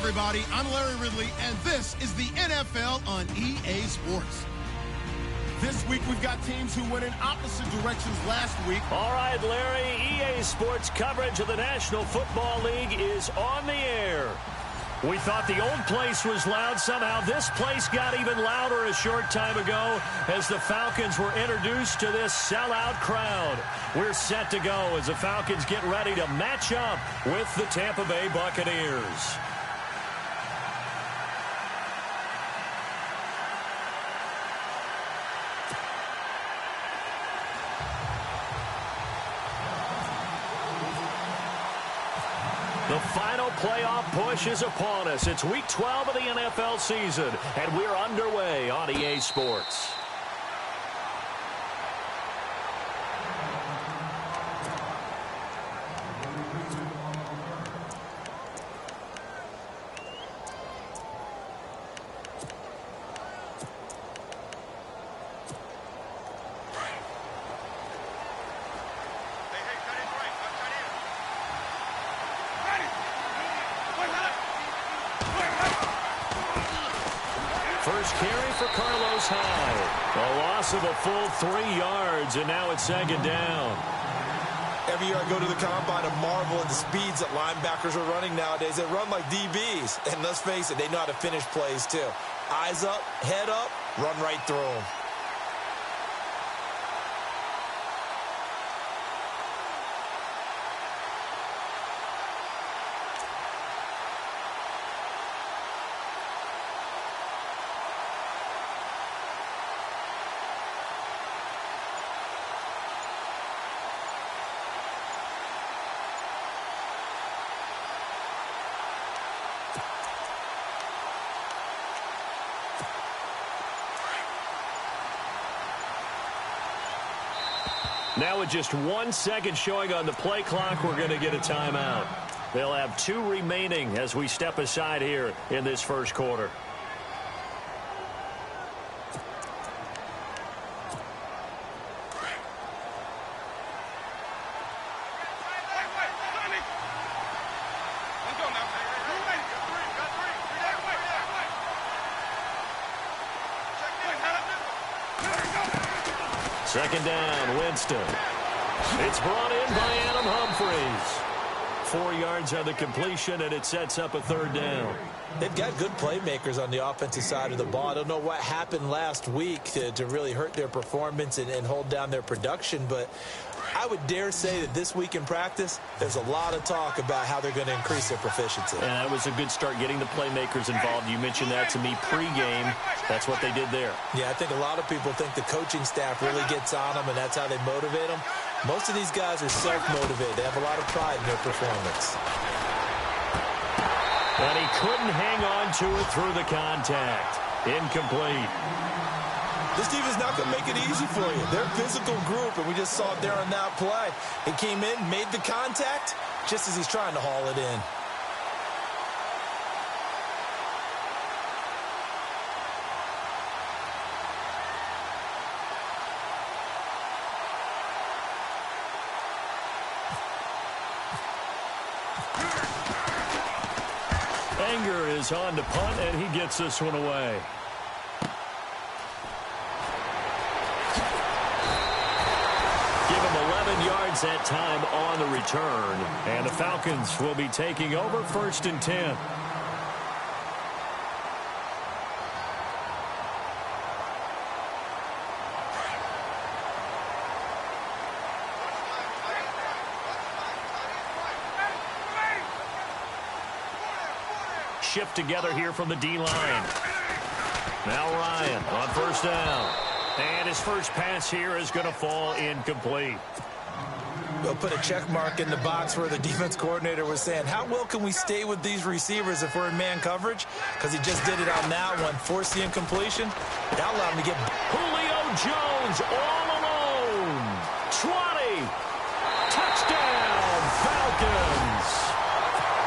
everybody. I'm Larry Ridley, and this is the NFL on EA Sports. This week, we've got teams who went in opposite directions last week. All right, Larry, EA Sports coverage of the National Football League is on the air. We thought the old place was loud. Somehow this place got even louder a short time ago as the Falcons were introduced to this sellout crowd. We're set to go as the Falcons get ready to match up with the Tampa Bay Buccaneers. The final playoff push is upon us. It's Week 12 of the NFL season, and we're underway on EA Sports. First carry for Carlos Hyde. A loss of a full 3 yards, and now it's second down. Every year I go to the combine and marvel at the speeds that linebackers are running nowadays. They run like DBs. And let's face it, they know how to finish plays too. Eyes up, head up, run right through them. Now with just 1 second showing on the play clock, we're going to get a timeout. They'll have 2 remaining as we step aside here in this first quarter. Second down, Winston. It's brought in by Adam Humphries. 4 yards on the completion, and it sets up a third down. They've got good playmakers on the offensive side of the ball. I don't know what happened last week to really hurt their performance and hold down their production, but I would dare say that this week in practice, there's a lot of talk about how they're going to increase their proficiency. And that was a good start, getting the playmakers involved. You mentioned that to me pregame. That's what they did there. Yeah, I think a lot of people think the coaching staff really gets on them, and that's how they motivate them. Most of these guys are self-motivated. They have a lot of pride in their performance. And he couldn't hang on to it through the contact. Incomplete. This team is not going to make it easy for you. They're a physical group, and we just saw it there on that play. He came in, made the contact, just as he's trying to haul it in. Anger is on to punt, and he gets this one away. Give him 11 yards that time on the return, and the Falcons will be taking over 1st and 10. Shift together here from the D-line. Now Ryan on first down. And his first pass here is going to fall incomplete. We'll put a check mark in the box where the defense coordinator was saying, how well can we stay with these receivers if we're in man coverage? Because he just did it on that one. Forced the incompletion. That allowed him to get... Julio Jones all alone. 20. Touchdown, Falcons.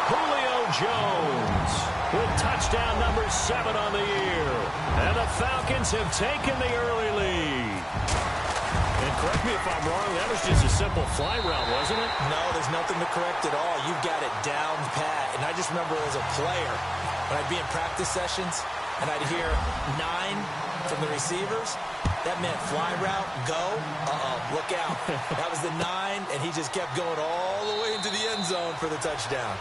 Julio Jones with touchdown number 7 on the year. And the Falcons have taken the early lead. And correct me if I'm wrong, that was just a simple fly route, wasn't it? No, there's nothing to correct at all. You've got it down pat. And I just remember as a player, when I'd be in practice sessions, and I'd hear 9 from the receivers, that meant fly route, go, look out. That was the 9, and he just kept going all the way into the end zone for the touchdown.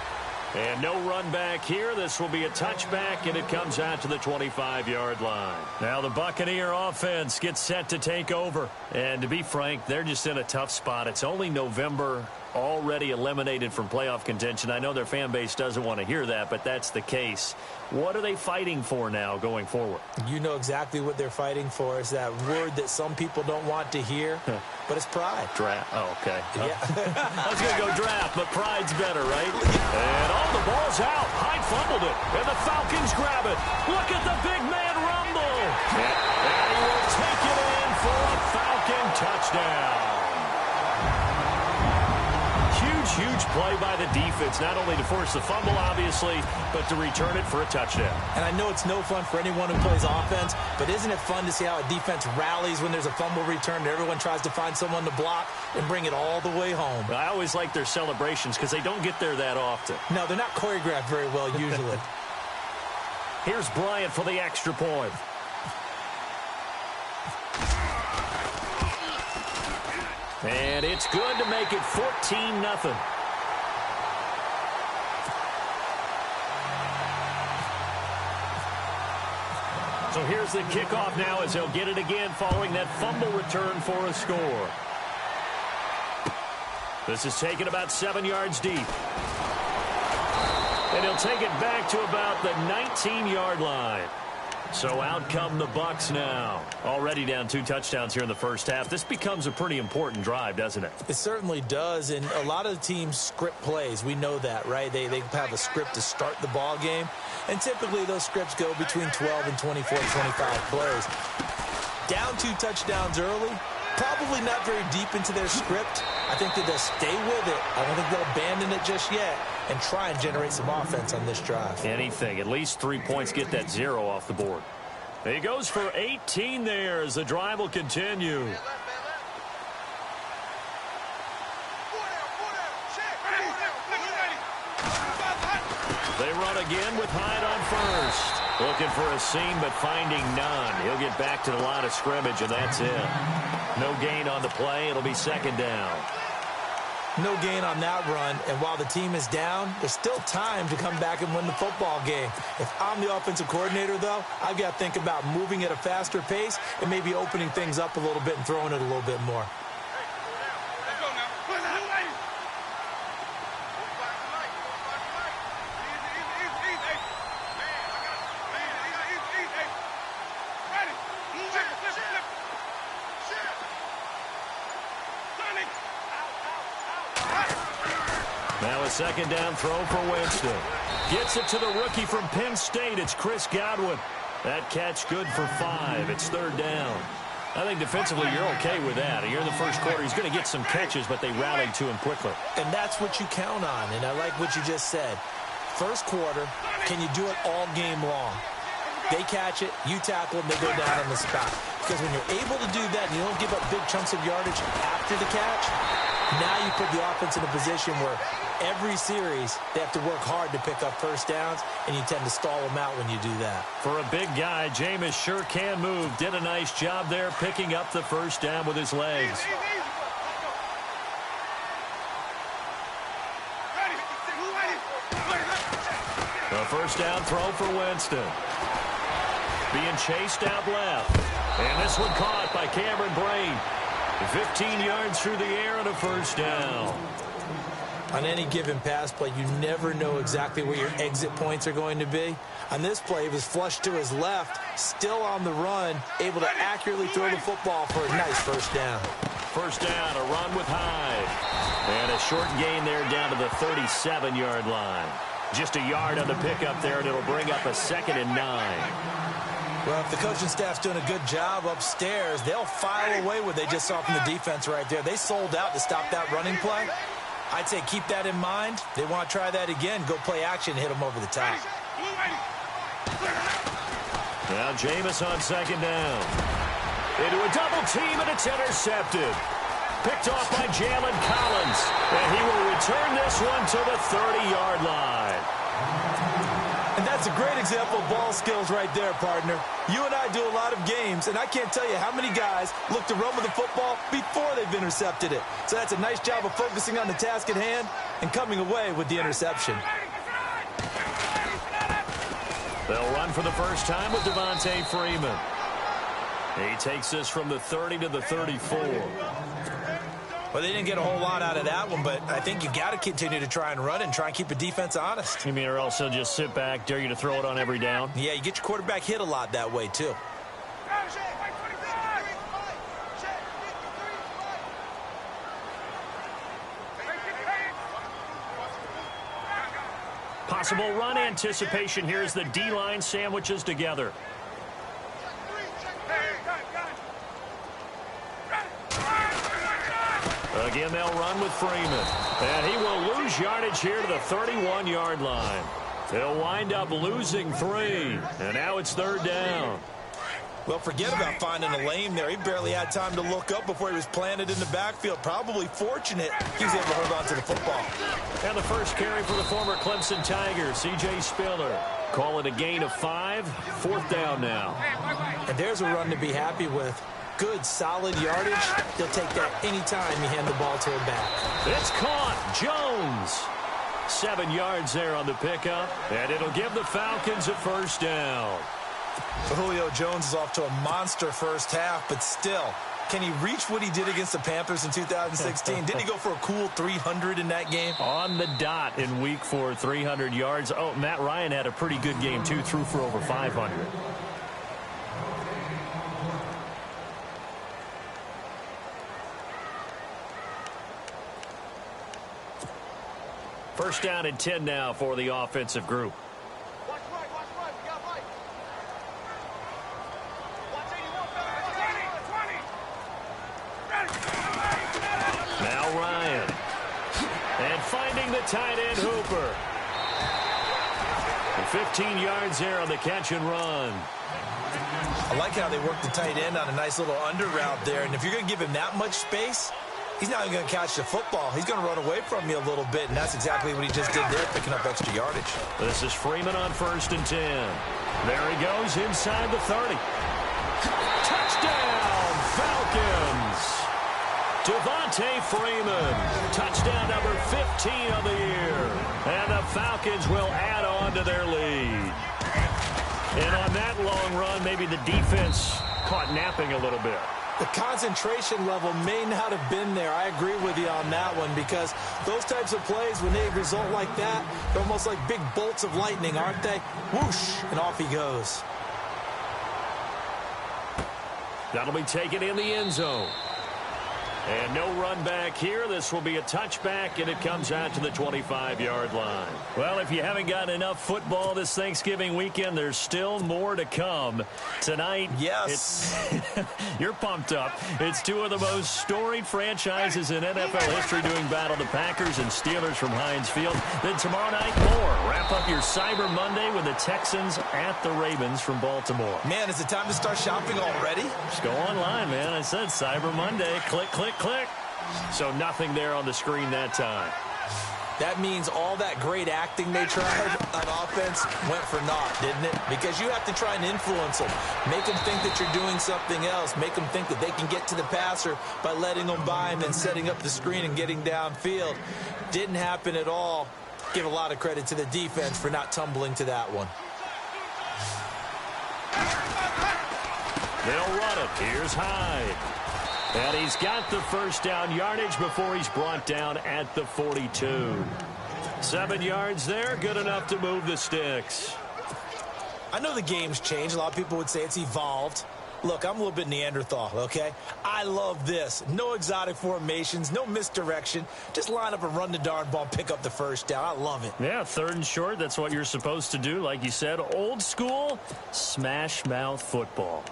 And no run back here. This will be a touchback, and it comes out to the 25-yard line. Now the Buccaneer offense gets set to take over. And to be frank, they're just in a tough spot. It's only November, already eliminated from playoff contention. I know their fan base doesn't want to hear that, but that's the case. What are they fighting for now going forward? You know exactly what they're fighting for. Is that word that some people don't want to hear, but it's pride. Draft. Oh, okay. Yeah. I was going to go draft, but pride's better, right? And the ball's out. Hyde fumbled it, and the Falcons grab it. Look at the big man rumble. And he will take it in for a Falcon touchdown. Huge play by the defense, not only to force the fumble, obviously, but to return it for a touchdown. And I know it's no fun for anyone who plays offense, but isn't it fun to see how a defense rallies when there's a fumble return and everyone tries to find someone to block and bring it all the way home? I always like their celebrations because they don't get there that often. No, they're not choreographed very well usually. Here's Bryant for the extra point. And it's good to make it 14-0. So here's the kickoff now as he'll get it again following that fumble return for a score. This is taken about 7 yards deep. And he'll take it back to about the 19-yard line. So out come the Bucs now. Already down 2 touchdowns here in the first half. This becomes a pretty important drive, doesn't it? It certainly does, and a lot of the teams script plays. We know that, right? They have a script to start the ball game, and typically those scripts go between 12 and 24, 25 plays. Down 2 touchdowns early, probably not very deep into their script. I think that they'll stay with it. I don't think they'll abandon it just yet and try and generate some offense on this drive. Anything. At least 3 points, get that 0 off the board. He goes for 18 there as the drive will continue. They run again with Hyde on first. Looking for a seam, but finding none. He'll get back to the line of scrimmage, and that's it. No gain on the play. It'll be second down. No gain on that run, and while the team is down, there's still time to come back and win the football game. If I'm the offensive coordinator, though, I've got to think about moving at a faster pace and maybe opening things up a little bit and throwing it a little bit more. Now a second down throw for Winston. Gets it to the rookie from Penn State. It's Chris Godwin. That catch good for 5. It's third down. I think defensively you're okay with that. Here in the first quarter, he's going to get some catches, but they rallied to him quickly. And that's what you count on, and I like what you just said. First quarter, can you do it all game long? They catch it, you tackle them, they go down on the spot. Because when you're able to do that and you don't give up big chunks of yardage after the catch, now you put the offense in a position where every series they have to work hard to pick up first downs, and you tend to stall them out when you do that. For a big guy, Jameis sure can move. Did a nice job there picking up the first down with his legs. A first down throw for Winston. Being chased out left. And this one caught by Cameron Brain. 15 yards through the air and a first down. On any given pass play, you never know exactly where your exit points are going to be. On this play, it was flushed to his left, still on the run, able to accurately throw the football for a nice first down. First down, a run with Hyde. And a short gain there down to the 37-yard line. Just a yard on the pickup there, and it'll bring up a 2nd and 9. Well, if the coaching staff's doing a good job upstairs, they'll file away what they just saw from the defense right there. They sold out to stop that running play. I'd say keep that in mind. They want to try that again. Go play action and hit them over the top. Now Jameis on second down. into a double team, and it's intercepted. Picked off by Jalen Collins, and he will return this one to the 30-yard line. And that's a great example of ball skills right there, partner. You and I do a lot of games, and I can't tell you how many guys look to run with the football before they've intercepted it. So that's a nice job of focusing on the task at hand and coming away with the interception. They'll run for the first time with Devontae Freeman. He takes this from the 30 to the 34. Well, they didn't get a whole lot out of that one, but I think you got to continue to try and run and try and keep the defense honest. You mean or else they'll just sit back, dare you to throw it on every down? Yeah, you get your quarterback hit a lot that way, too. Possible run anticipation here as the D-line sandwiches together. Again, they'll run with Freeman. And he will lose yardage here to the 31-yard line. They'll wind up losing 3. And now it's 3rd down. Well, forget about finding a lane there. He barely had time to look up before he was planted in the backfield. Probably fortunate he was able to hold on to the football. And the first carry for the former Clemson Tiger, C.J. Spiller. Call it a gain of 5. 4th down now. And there's a run to be happy with. Good, solid yardage. They'll take that anytime you hand the ball to a back. It's caught. Jones. 7 yards there on the pickup. And it'll give the Falcons a 1st down. Julio Jones is off to a monster first half, but still, can he reach what he did against the Panthers in 2016? Didn't he go for a cool 300 in that game? On the dot in week 4, 300 yards. Oh, Matt Ryan had a pretty good game, too, threw for over 500. First down and 10 now for the offensive group. Now Ryan. And finding the tight end Hooper. And 15 yards there on the catch and run. I like how they work the tight end on a nice little under route there. And if you're going to give him that much space, he's not even going to catch the football. He's going to run away from you a little bit, and that's exactly what he just did there, picking up extra yardage. This is Freeman on 1st and 10. There he goes inside the 30. Touchdown, Falcons! Devontae Freeman, touchdown number 15 of the year. And the Falcons will add on to their lead. And on that long run, maybe the defense caught napping a little bit. The concentration level may not have been there. I agree with you on that one, because those types of plays, when they result like that, they're almost like big bolts of lightning, aren't they? Whoosh, and off he goes. That'll be taken in the end zone. And no run back here. This will be a touchback, and it comes out to the 25-yard line. Well, if you haven't gotten enough football this Thanksgiving weekend, there's still more to come. Tonight, yes, you're pumped up. It's 2 of the most storied franchises in NFL history doing battle, the Packers and Steelers from Heinz Field. Then tomorrow night, more. Wrap up your Cyber Monday with the Texans at the Ravens from Baltimore. Man, is it time to start shopping already? Just go online, man. I said Cyber Monday. Click, click, click. So nothing there on the screen that time. That means all that great acting they tried on offense went for naught, didn't it? Because you have to try and influence them. Make them think that you're doing something else. Make them think that they can get to the passer by letting them by and then setting up the screen and getting downfield. Didn't happen at all. Give a lot of credit to the defense for not tumbling to that one. They'll run it. Here's Hyde. And he's got the 1st down yardage before he's brought down at the 42. 7 yards there, good enough to move the sticks. I know the game's changed. A lot of people would say it's evolved. Look, I'm a little bit Neanderthal, okay? I love this. No exotic formations, no misdirection. Just line up and run the darn ball and pick up the 1st down. I love it. Yeah, 3rd and short, that's what you're supposed to do. Like you said, old school, smash mouth football.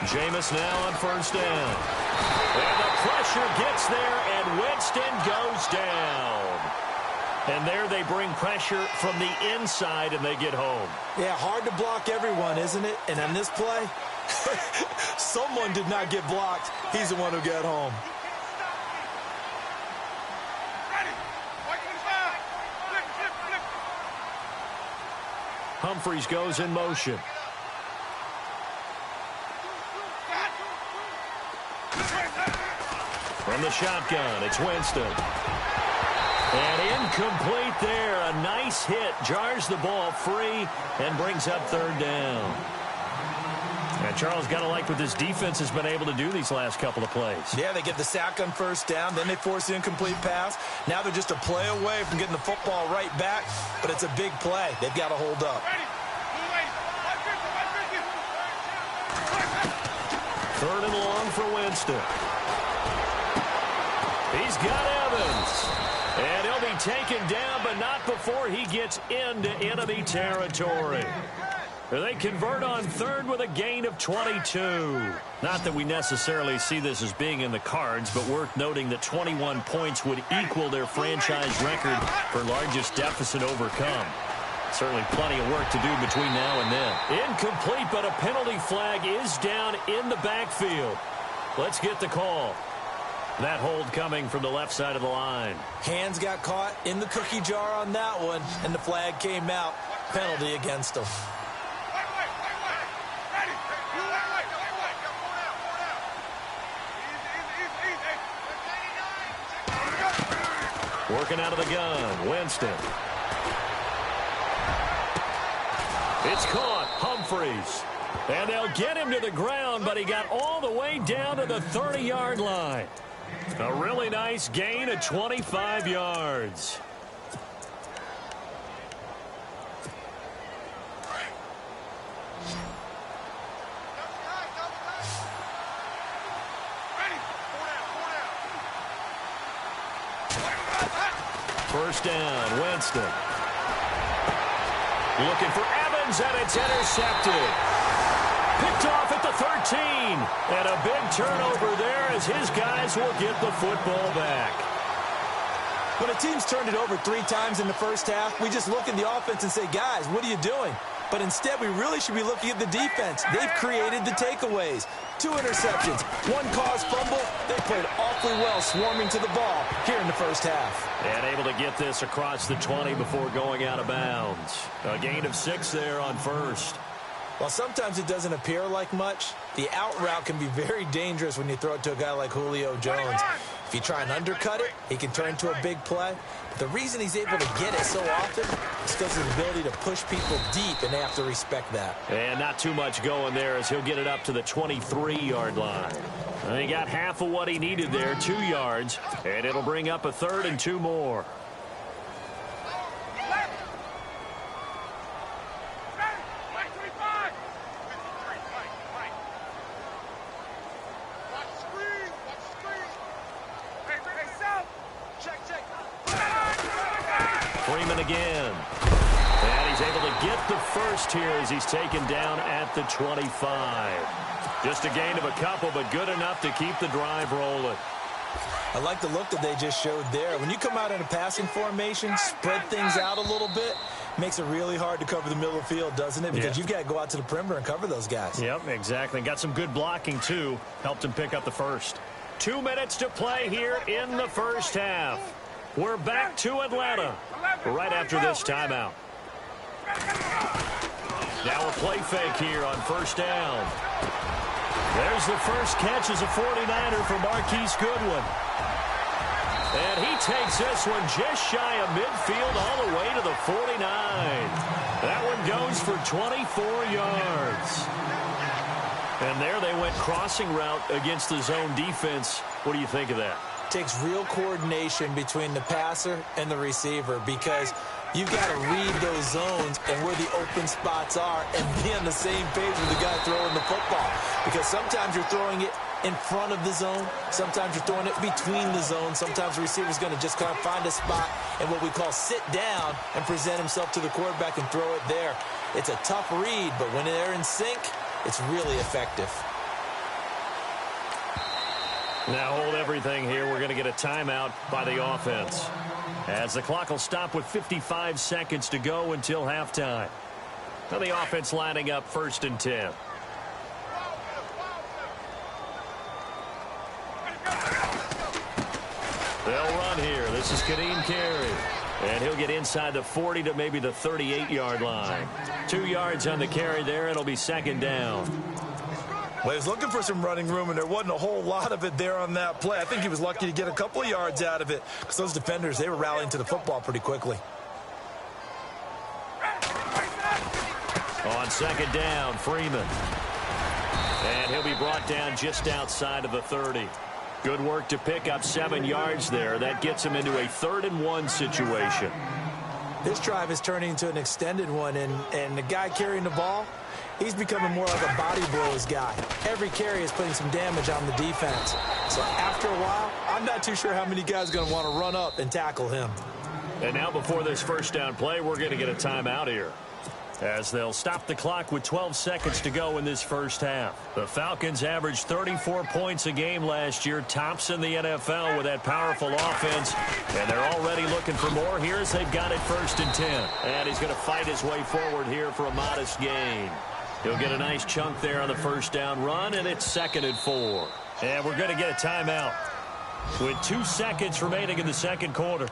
Jameis now on 1st down. And the pressure gets there, and Winston goes down. And there they bring pressure from the inside, and they get home. Yeah, hard to block everyone, isn't it? And on this play, someone did not get blocked. He's the one who got home. Humphries goes in motion. From the shotgun, it's Winston. And incomplete there. A nice hit. Jars the ball free and brings up third down. And Charles, got to like what this defense has been able to do these last couple of plays. Yeah, they get the sack on first down. Then they force the incomplete pass. Now they're just a play away from getting the football right back. But it's a big play. They've got to hold up. Third and long for Winston. He's got Evans. And he'll be taken down, but not before he gets into enemy territory. They convert on third with a gain of 22. Not that we necessarily see this as being in the cards, but worth noting that 21 points would equal their franchise record for largest deficit overcome. Certainly plenty of work to do between now and then. Incomplete, but a penalty flag is down in the backfield. Let's get the call. That hold coming from the left side of the line. Hands got caught in the cookie jar on that one, and the flag came out. Penalty against them. Working out of the gun, Winston. It's caught, Humphries. And they'll get him to the ground, but he got all the way down to the 30-yard line. A really nice gain of 25 yards. First down, Winston. Looking for Evans, and it's intercepted. Picked off at the 13. And a big turnover there as his guys will get the football back. When a team's turned it over 3 times in the first half, we just look at the offense and say, guys, what are you doing? But instead, we really should be looking at the defense. They've created the takeaways. 2 interceptions, 1 caused fumble. They played awfully well swarming to the ball here in the first half. And able to get this across the 20 before going out of bounds. A gain of 6 there on first. While sometimes it doesn't appear like much, the out route can be very dangerous when you throw it to a guy like Julio Jones. If you try and undercut it, he can turn into a big play. But the reason he's able to get it so often is because of his ability to push people deep, and they have to respect that. And not too much going there as he'll get it up to the 23-yard line. And he got half of what he needed there, 2 yards, and it'll bring up a 3rd and 2 more. Again. And he's able to get the first here as he's taken down at the 25. Just a gain of a couple, but good enough to keep the drive rolling. I like the look that they just showed there. When you come out in a passing formation, spread things out a little bit, makes it really hard to cover the middle of the field, doesn't it? Because you've got to go out to the perimeter and cover those guys. Yep, exactly. Got some good blocking, too. Helped him pick up the first. 2 minutes to play here in the first half. We're back to Atlanta right after this timeout. Now a play fake here on first down. There's the first catch as a 49er for Marquise Goodwin. And he takes this one just shy of midfield all the way to the 49. That one goes for 24 yards. And there they went crossing route against the zone defense. What do you think of that? Takes real coordination between the passer and the receiver, because you've got to read those zones and where the open spots are and be on the same page with the guy throwing the football. Because sometimes you're throwing it in front of the zone. Sometimes you're throwing it between the zones. Sometimes the receiver's going to just kind of find a spot and what we call sit down and present himself to the quarterback and throw it there. It's a tough read, but when they're in sync, it's really effective. Now hold everything here. We're going to get a timeout by the offense, as the clock will stop with 55 seconds to go until halftime. Now the offense lining up 1st and 10. They'll run here. This is Kadeem Carey. And he'll get inside the 40 to maybe the 38-yard line. 2 yards on the carry there. It'll be 2nd down. Well, he was looking for some running room, and there wasn't a whole lot of it there on that play. I think he was lucky to get a couple of yards out of it, because those defenders, they were rallying to the football pretty quickly. On 2nd down, Freeman. And he'll be brought down just outside of the 30. Good work to pick up 7 yards there. That gets him into a 3rd and 1 situation. This drive is turning into an extended one, and the guy carrying the ball, he's becoming more like a body blows guy. Every carry is putting some damage on the defense. So after a while, I'm not too sure how many guys are going to want to run up and tackle him. And now before this 1st down play, we're going to get a timeout here, as they'll stop the clock with 12 seconds to go in this 1st half. The Falcons averaged 34 points a game last year, tops in the NFL with that powerful offense, and they're already looking for more here as they've got it 1st and 10. And he's going to fight his way forward here for a modest gain. He'll get a nice chunk there on the 1st down run, and it's 2nd and 4. And we're going to get a timeout with 2 seconds remaining in the 2nd quarter.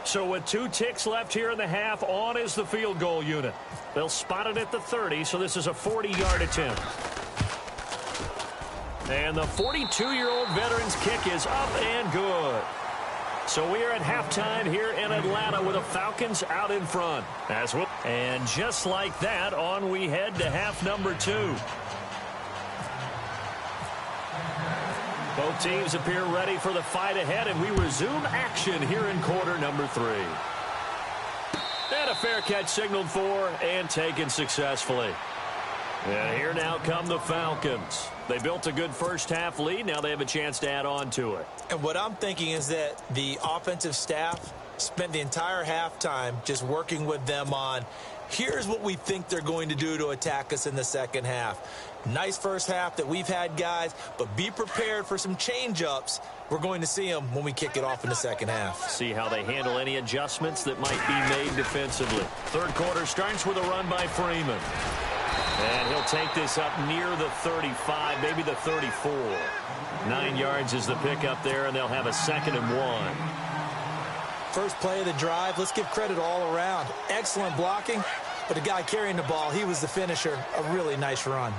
So with 2 ticks left here in the half, on is the field goal unit. They'll spot it at the 30, so this is a 40-yard attempt. And the 42-year-old veteran's kick is up and good. So we are at halftime here in Atlanta with the Falcons out in front. And just like that, on we head to half number 2. Both teams appear ready for the fight ahead, and we resume action here in quarter number 3. And a fair catch signaled for and taken successfully. And here now come the Falcons. They built a good 1st half lead. Now they have a chance to add on to it. And what I'm thinking is that the offensive staff spent the entire halftime just working with them on, here's what we think they're going to do to attack us in the 2nd half. Nice 1st half that we've had, guys, but be prepared for some change-ups. We're going to see them when we kick it off in the 2nd half. See how they handle any adjustments that might be made defensively. 3rd quarter starts with a run by Freeman. And he'll take this up near the 35, maybe the 34. 9 yards is the pickup there, and they'll have a 2nd and 1. First play of the drive, let's give credit all around. Excellent blocking, but the guy carrying the ball, he was the finisher. A really nice run.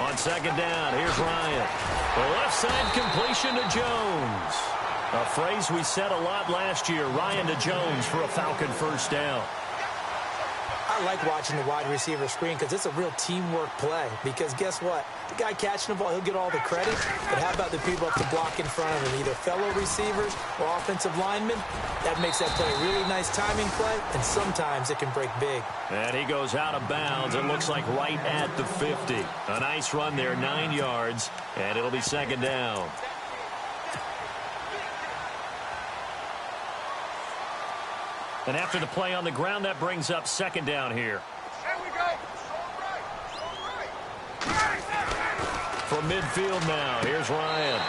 On 2nd down, here's Ryan. The left side completion to Jones. A phrase we said a lot last year, Ryan to Jones for a Falcon 1st down. I like watching the wide receiver screen because it's a real teamwork play. Because guess what? The guy catching the ball, he'll get all the credit. But how about the people up to block in front of him? Either fellow receivers or offensive linemen. That makes that play a really nice timing play, and sometimes it can break big. And he goes out of bounds. It looks like right at the 50. A nice run there, 9 yards, and it'll be 2nd down. And after the play on the ground, that brings up 2nd down here. There we go. From midfield now, here's Ryan.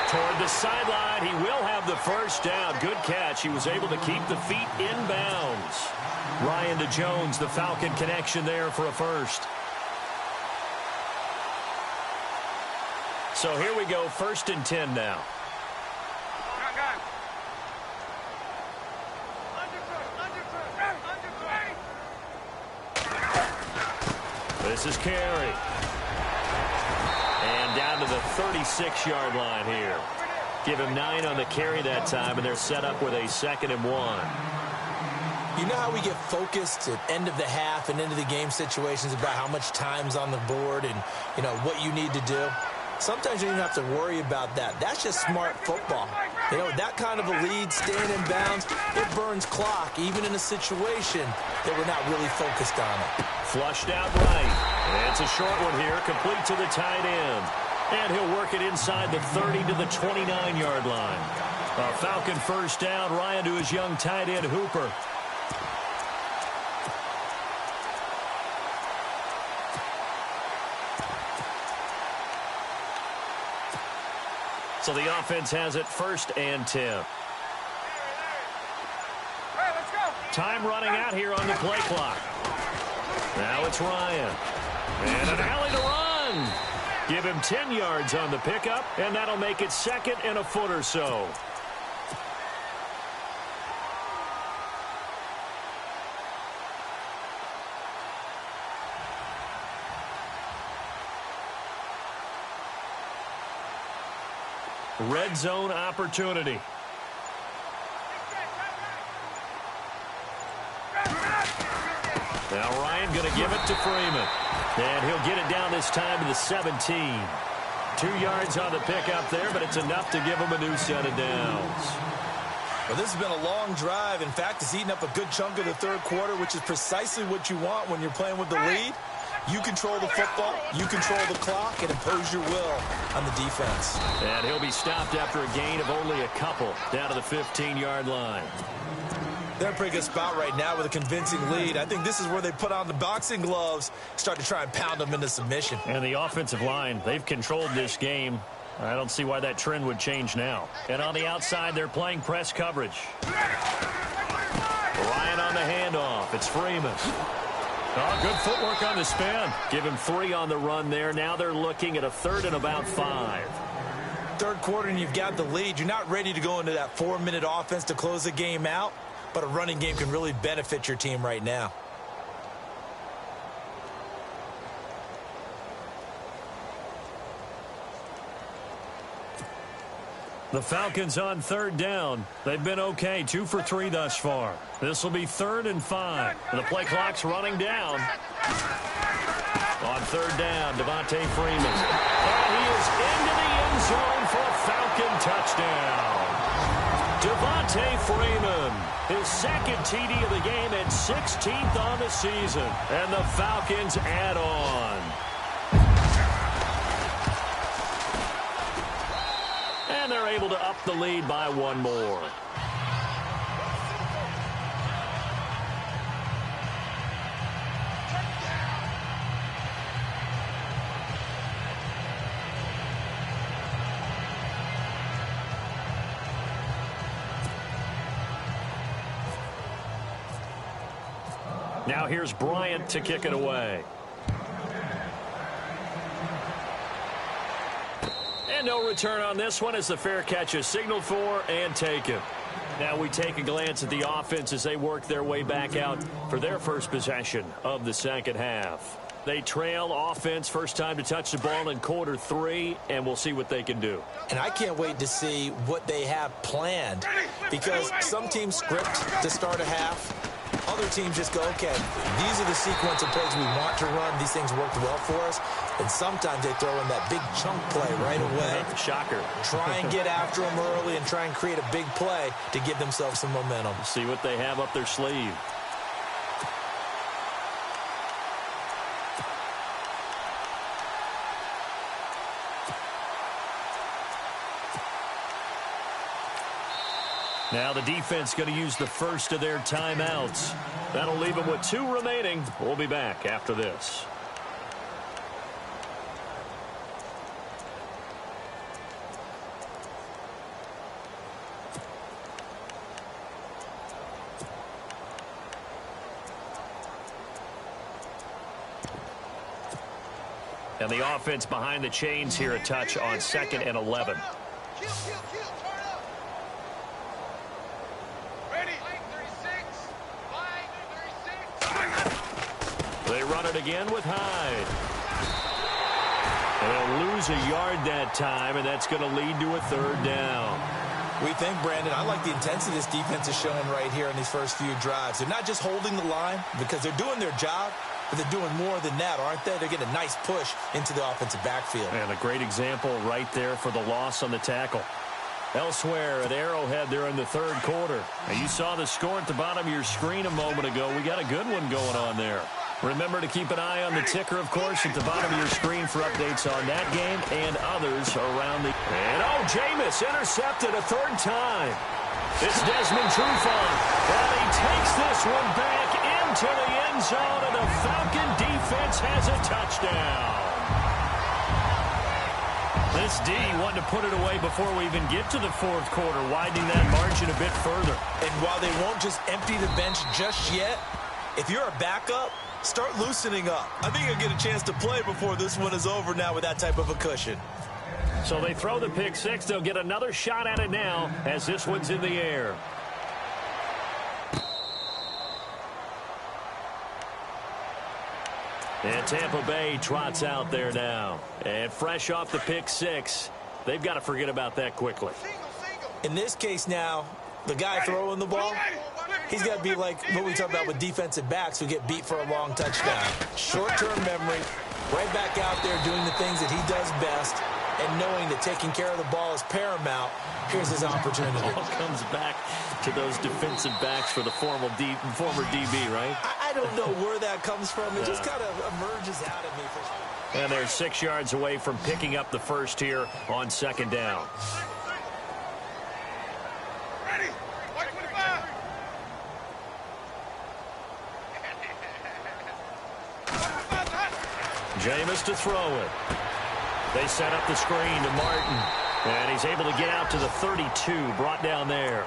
Toward the sideline, he will have the 1st down. Good catch. He was able to keep the feet in bounds. Ryan to Jones, the Falcon connection there for a 1st. So here we go, 1st and 10 now. This is Carey. And down to the 36-yard line here. Give him 9 on the carry that time, and they're set up with a 2nd and 1. You know how we get focused at end of the half and into the game situations about how much time's on the board and, you know, what you need to do? Sometimes you don't have to worry about that. That's just smart football. You know, that kind of a lead, staying in bounds, it burns clock, even in a situation that we're not really focused on it. Flushed out right. It's a short one here, complete to the tight end. And he'll work it inside the 30 to the 29-yard line. A Falcon first down. Ryan to his young tight end, Hooper. So the offense has it 1st and 10. Time running out here on the play clock. Now it's Ryan. And an alley to run. Give him 10 yards on the pickup, and that'll make it 2nd and a foot or so. Red zone opportunity. Now Ryan going to give it to Freeman. And he'll get it down this time to the 17. 2 yards on the pickup there, but it's enough to give him a new set of downs. Well, this has been a long drive. In fact, it's eaten up a good chunk of the 3rd quarter, which is precisely what you want when you're playing with the lead. You control the football, you control the clock, and impose your will on the defense. And he'll be stopped after a gain of only a couple down to the 15-yard line. They're in a pretty good spot right now with a convincing lead. I think this is where they put on the boxing gloves, start to try and pound them into submission. And the offensive line, they've controlled this game. I don't see why that trend would change now. And on the outside, they're playing press coverage. Ryan on the handoff. It's Freeman. Oh, good footwork on the spin. Give him 3 on the run there. Now they're looking at a 3rd and about 5. 3rd quarter and you've got the lead. You're not ready to go into that 4-minute offense to close the game out, but a running game can really benefit your team right now. The Falcons on 3rd down. They've been okay, 2 for 3 thus far. This will be 3rd and 5. The play clock's running down. On 3rd down, Devontae Freeman. And he is into the end zone for a Falcon touchdown. Devontae Freeman, his 2nd TD of the game and 16th on the season. And the Falcons add on. And they're able to up the lead by 1 more. Now here's Bryant to kick it away. And no return on this one as the fair catch is signaled for and taken. Now we take a glance at the offense as they work their way back out for their first possession of the 2nd half. They trail offense, first time to touch the ball in quarter 3, and we'll see what they can do. And I can't wait to see what they have planned, because some teams script to start a half. Other teams just go, okay, these are the sequence of plays we want to run. These things worked well for us. And sometimes they throw in that big chunk play right away. Shocker. Try and get after them early and try and create a big play to give themselves some momentum. See what they have up their sleeve. Now the defense going to use the first of their timeouts. That'll leave them with 2 remaining. We'll be back after this. And the offense behind the chains here, a touch on 2nd and 11. They run it again with Hyde. They'll lose a yard that time, and that's going to lead to a 3rd down. We think, Brandon, I like the intensity this defense is showing right here in these first few drives. They're not just holding the line because they're doing their job, but they're doing more than that, aren't they? They're getting a nice push into the offensive backfield. And a great example right there for the loss on the tackle. Elsewhere at Arrowhead, they're in the 3rd quarter. Now, you saw the score at the bottom of your screen a moment ago. We got a good one going on there. Remember to keep an eye on the ticker, of course, at the bottom of your screen for updates on that game and others around the... And, Jameis intercepted a third time. It's Desmond Trufant, and he takes this one back into the end zone, and the Falcon defense has a touchdown. This D wanted to put it away before we even get to the fourth quarter, widening that margin a bit further. And while they won't just empty the bench just yet, if you're a backup, start loosening up. I think you'll get a chance to play before this one is over now with that type of a cushion. So they throw the pick six. They'll get another shot at it now as this one's in the air. And Tampa Bay trots out there now. And fresh off the pick six, they've got to forget about that quickly. In this case now, the guy throwing the ball, he's got to be like what we talk about with defensive backs who get beat for a long touchdown. Short-term memory, right back out there doing the things that he does best, and knowing that taking care of the ball is paramount. Here's his opportunity. It all comes back to those defensive backs for the former DB, right? I don't know where that comes from. It just kind of emerges out of me. And they're 6 yards away from picking up the first here on second down. Jameis to throw it. They set up the screen to Martin. And he's able to get out to the 32, brought down there.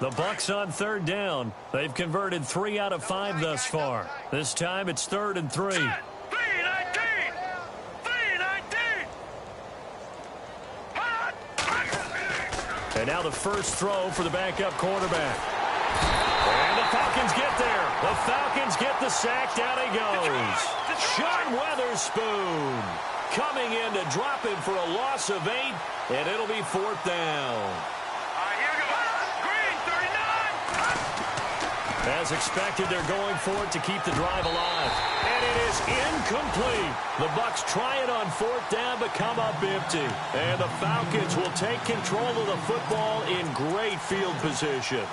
The Bucs on third down. They've converted 3 out of 5 thus far. This time it's 3rd and 3. And now the first throw for the backup quarterback. And the Falcons get there. The Falcons get the sack. Down he goes. Sean Weatherspoon coming in to drop him for a loss of 8, and it'll be 4th down. As expected, they're going for it to keep the drive alive. And it is incomplete. The Bucs try it on 4th down, but come up empty. And the Falcons will take control of the football in great field position.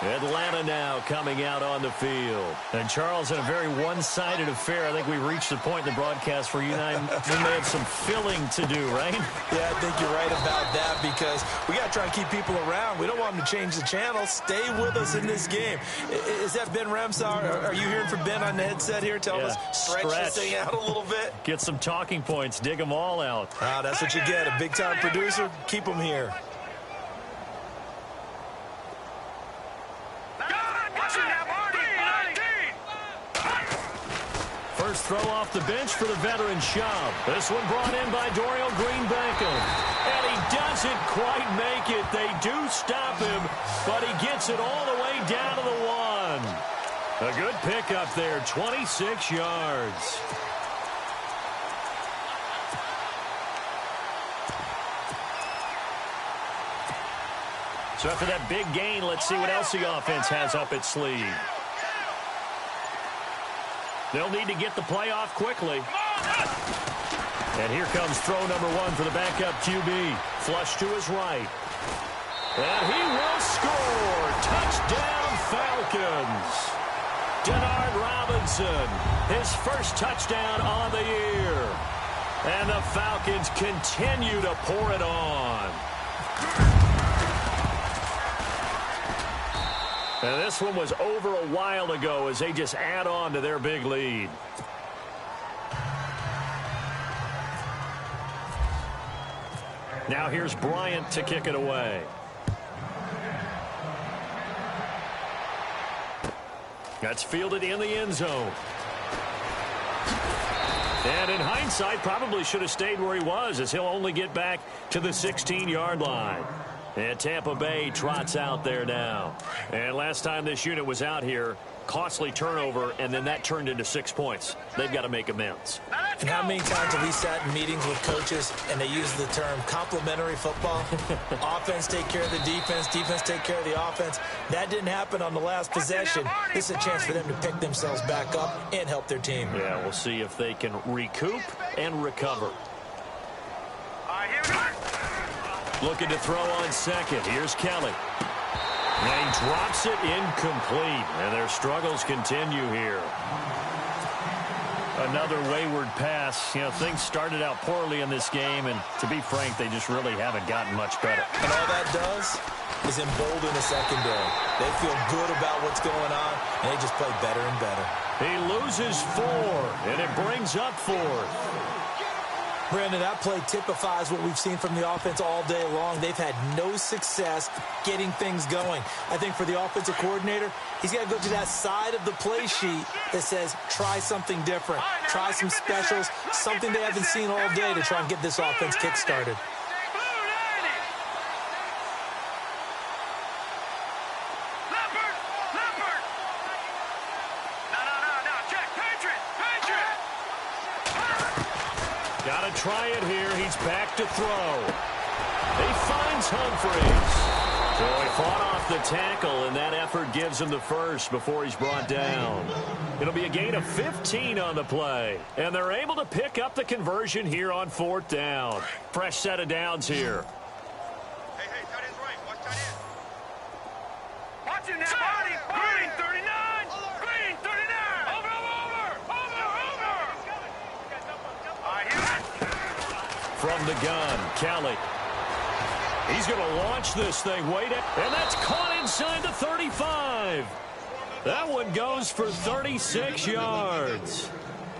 Atlanta now coming out on the field. And, Charles, in a very one-sided affair, I think we reached the point in the broadcast where you and I may have some filling to do, right? Yeah, I think you're right about that because we got to try and keep people around. We don't want them to change the channel. Stay with us in this game. Is that Ben Ramsar? Are you hearing from Ben on the headset here? Tell us, stretch this thing out a little bit. Get some talking points. Dig them all out. That's what you get. A big-time producer. Keep them here. throw off the bench for the veteran shove. This one brought in by Dorial Green-Beckham. And he doesn't quite make it. They do stop him, but he gets it all the way down to the 1. A good pickup there, 26 yards. So after that big gain, let's see what else the offense has up its sleeve. They'll need to get the play off quickly. And here comes throw number 1 for the backup QB. Flush to his right. And he will score. Touchdown, Falcons. Denard Robinson, his first touchdown on the year. And the Falcons continue to pour it on. And this one was over a while ago as they just add on to their big lead. Now here's Bryant to kick it away. That's fielded in the end zone. And in hindsight, probably should have stayed where he was, as he'll only get back to the 16-yard line. And Tampa Bay trots out there now. And last time this unit was out here, costly turnover, and then that turned into 6 points. They've got to make amends. And how many times have we sat in meetings with coaches and they use the term complementary football? Offense take care of the defense, defense take care of the offense. That didn't happen on the last possession. This is a chance for them to pick themselves back up and help their team. Yeah, we'll see if they can recoup and recover. Looking to throw on second. Here's Kelly. And he drops it incomplete. And their struggles continue here. Another wayward pass. You know, things started out poorly in this game, and to be frank, they just really haven't gotten much better. And all that does is embolden the secondary. They feel good about what's going on, and they just play better and better. He loses 4, and it brings up 4th. Brandon, that play typifies what we've seen from the offense all day long. They've had no success getting things going. I think for the offensive coordinator, he's got to go to that side of the play sheet that says, try something different. Try some specials, something they haven't seen all day to try and get this offense kick-started. Got to try it here. He's back to throw. He finds Humphreys. So he fought off the tackle, and that effort gives him the first before he's brought down. It'll be a gain of 15 on the play. And they're able to pick up the conversion here on 4th down. Fresh set of downs here. Hey, tight end's right. Watch tight end. Watch him now, Barney. Green 39. Green 39. Over. From the gun, Kelly. He's going to launch this thing way down. And that's caught inside the 35. That one goes for 36 yards.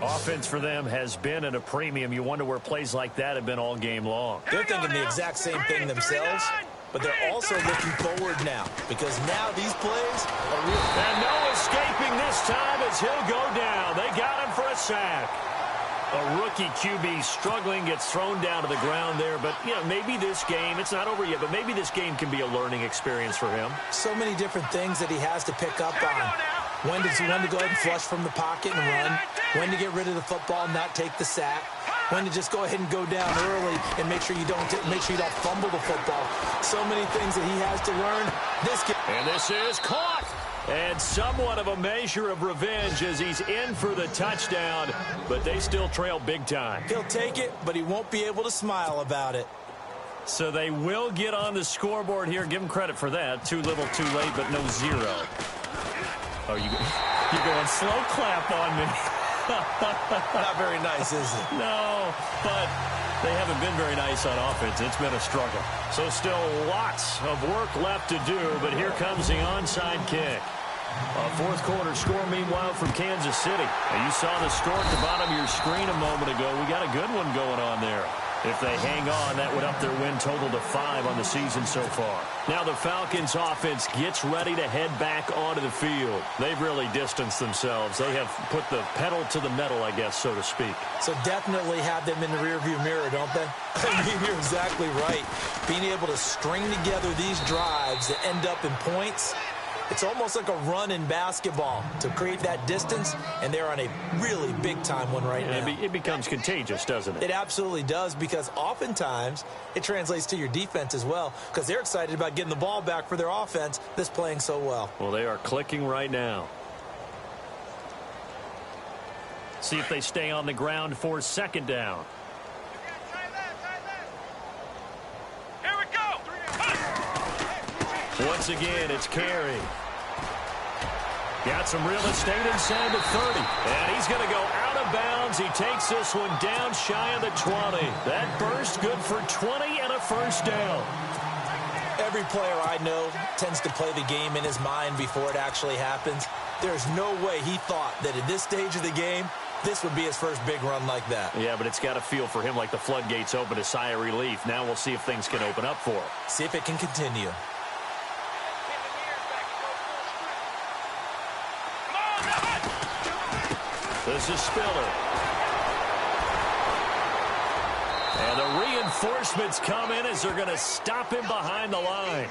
Offense for them has been at a premium. You wonder where plays like that have been all game long. They're thinking the exact same thing themselves, but they're also looking forward now, because now these plays are real. And no escaping this time as he'll go down. They got him for a sack. A rookie QB struggling, gets thrown down to the ground there. But, you know, maybe this game, it's not over yet, but maybe this game can be a learning experience for him. So many different things that he has to pick up on. When to go ahead and flush from the pocket and run. When to get rid of the football and not take the sack. When to just go ahead and go down early and make sure you don't fumble the football. So many things that he has to learn. And this is caught. And somewhat of a measure of revenge as he's in for the touchdown, but they still trail big time. He'll take it, but he won't be able to smile about it. So they will get on the scoreboard here. Give him credit for that. Too little, too late, but no 0. Oh, you're going slow clap on me. Not very nice, is it? No, but they haven't been very nice on offense. It's been a struggle. So still lots of work left to do, but here comes the onside kick. A fourth quarter score, meanwhile, from Kansas City. Now, you saw the score at the bottom of your screen a moment ago. We got a good one going on there. If they hang on, that would up their win total to 5 on the season so far. Now the Falcons offense gets ready to head back onto the field. They've really distanced themselves. They have put the pedal to the metal, I guess, so to speak. So definitely have them in the rearview mirror, don't they? I mean, you're exactly right. Being able to string together these drives that end up in points, it's almost like a run in basketball to create that distance, and they're on a really big-time one right now. It becomes contagious, doesn't it? It absolutely does, because oftentimes it translates to your defense as well, because they're excited about getting the ball back for their offense that's playing so well. Well, they are clicking right now. See if they stay on the ground for second down. Here we go. Once again, it's Carey. Got some real estate inside the 30. And he's going to go out of bounds. He takes this one down shy of the 20. That burst good for 20 and a first down. Every player I know tends to play the game in his mind before it actually happens. There's no way he thought that at this stage of the game, this would be his first big run like that. Yeah, but it's got to feel for him like the floodgates open, a sigh of relief. Now we'll see if things can open up for him. See if it can continue. This is Spiller. And the reinforcements come in as they're going to stop him behind the line.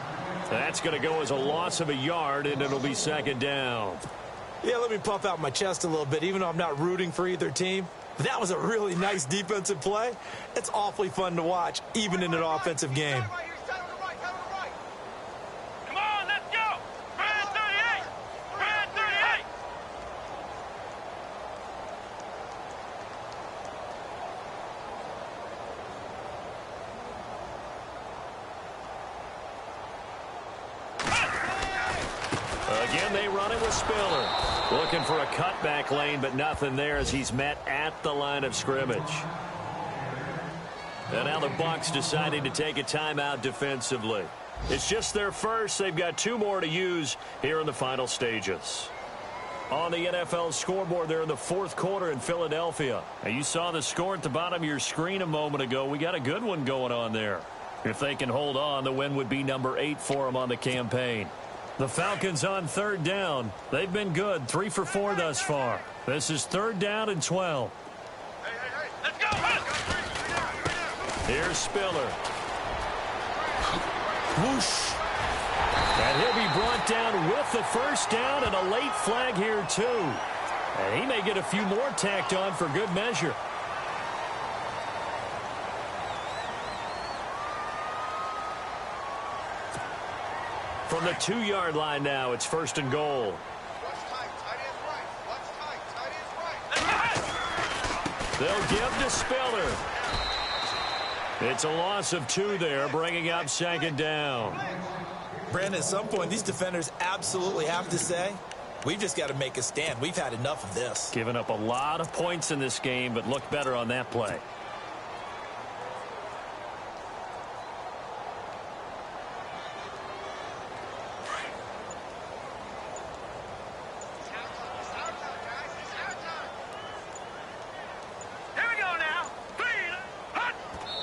That's going to go as a loss of a yard, and it'll be second down. Yeah, let me puff out my chest a little bit, even though I'm not rooting for either team. But that was a really nice defensive play. It's awfully fun to watch, even in an offensive game. Come on, let's go. 38. 38. Again, they run it with Spiller. Looking for a cutback lane, but nothing there as he's met at the line of scrimmage. And now the Bucs deciding to take a timeout defensively. It's just their first. They've got 2 more to use here in the final stages. On the NFL scoreboard there in the 4th quarter in Philadelphia. Now, you saw the score at the bottom of your screen a moment ago. We got a good one going on there. If they can hold on, the win would be number 8 for them on the campaign. The Falcons on 3rd down. They've been good, 3 for 4 thus far. This is 3rd down and 12. Hey, let's go. Here's Spiller. Whoosh. And he'll be brought down with the first down and a late flag here too. And he may get a few more tacked on for good measure. From the 2-yard line now, it's 1st and goal. They'll give to Spiller. It's a loss of 2 there, bringing up 2nd down. Brandon, at some point, these defenders absolutely have to say, we've just got to make a stand. We've had enough of this. Giving up a lot of points in this game, but looked better on that play.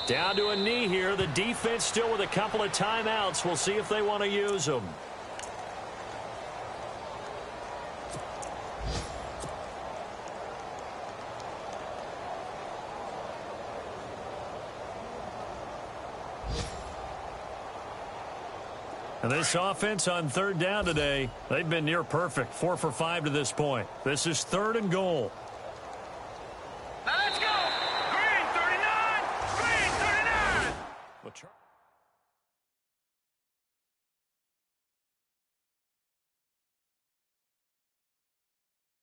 Down to a knee here. The defense still with a couple of timeouts. We'll see if they want to use them. And this offense on 3rd down today, they've been near perfect. 4 for 5 to this point. This is 3rd and goal. Now let's go. Green 39. Green 39. Well,